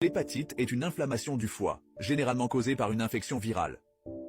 L'hépatite est une inflammation du foie, généralement causée par une infection virale.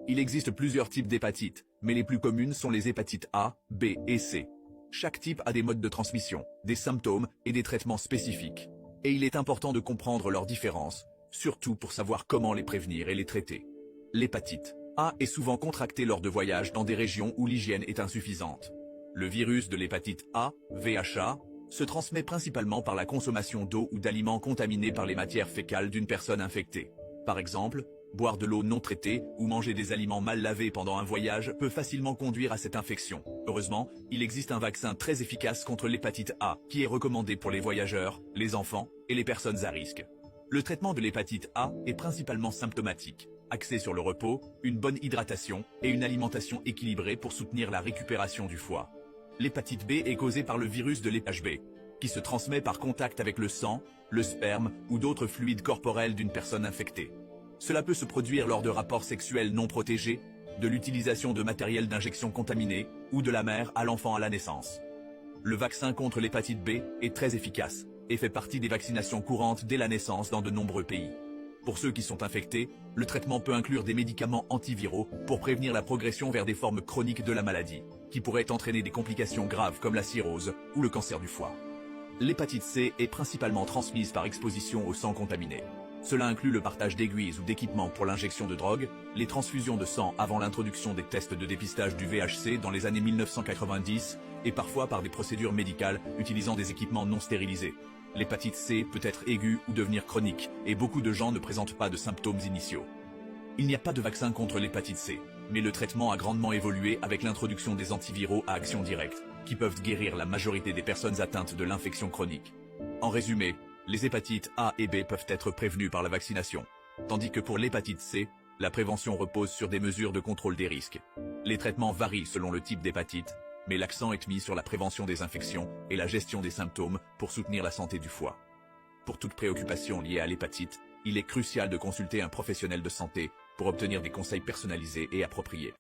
Il existe plusieurs types d'hépatite, mais les plus communes sont les hépatites A, B et C. Chaque type a des modes de transmission, des symptômes et des traitements spécifiques. Et il est important de comprendre leurs différences, surtout pour savoir comment les prévenir et les traiter. L'hépatite A est souvent contractée lors de voyages dans des régions où l'hygiène est insuffisante. Le virus de l'hépatite A, VHA, se transmet principalement par la consommation d'eau ou d'aliments contaminés par les matières fécales d'une personne infectée. Par exemple, boire de l'eau non traitée ou manger des aliments mal lavés pendant un voyage peut facilement conduire à cette infection. Heureusement, il existe un vaccin très efficace contre l'hépatite A qui est recommandé pour les voyageurs, les enfants et les personnes à risque. Le traitement de l'hépatite A est principalement symptomatique, axé sur le repos, une bonne hydratation et une alimentation équilibrée pour soutenir la récupération du foie. L'hépatite B est causée par le virus de l'HB, qui se transmet par contact avec le sang, le sperme ou d'autres fluides corporels d'une personne infectée. Cela peut se produire lors de rapports sexuels non protégés, de l'utilisation de matériel d'injection contaminé ou de la mère à l'enfant à la naissance. Le vaccin contre l'hépatite B est très efficace et fait partie des vaccinations courantes dès la naissance dans de nombreux pays. Pour ceux qui sont infectés, le traitement peut inclure des médicaments antiviraux pour prévenir la progression vers des formes chroniques de la maladie, qui pourraient entraîner des complications graves comme la cirrhose ou le cancer du foie. L'hépatite C est principalement transmise par exposition au sang contaminé. Cela inclut le partage d'aiguilles ou d'équipements pour l'injection de drogue, les transfusions de sang avant l'introduction des tests de dépistage du VHC dans les années 1990 et parfois par des procédures médicales utilisant des équipements non stérilisés. L'hépatite C peut être aiguë ou devenir chronique et beaucoup de gens ne présentent pas de symptômes initiaux. Il n'y a pas de vaccin contre l'hépatite C, mais le traitement a grandement évolué avec l'introduction des antiviraux à action directe, qui peuvent guérir la majorité des personnes atteintes de l'infection chronique. En résumé, les hépatites A et B peuvent être prévenues par la vaccination, tandis que pour l'hépatite C, la prévention repose sur des mesures de contrôle des risques. Les traitements varient selon le type d'hépatite, mais l'accent est mis sur la prévention des infections et la gestion des symptômes pour soutenir la santé du foie. Pour toute préoccupation liée à l'hépatite, il est crucial de consulter un professionnel de santé pour obtenir des conseils personnalisés et appropriés.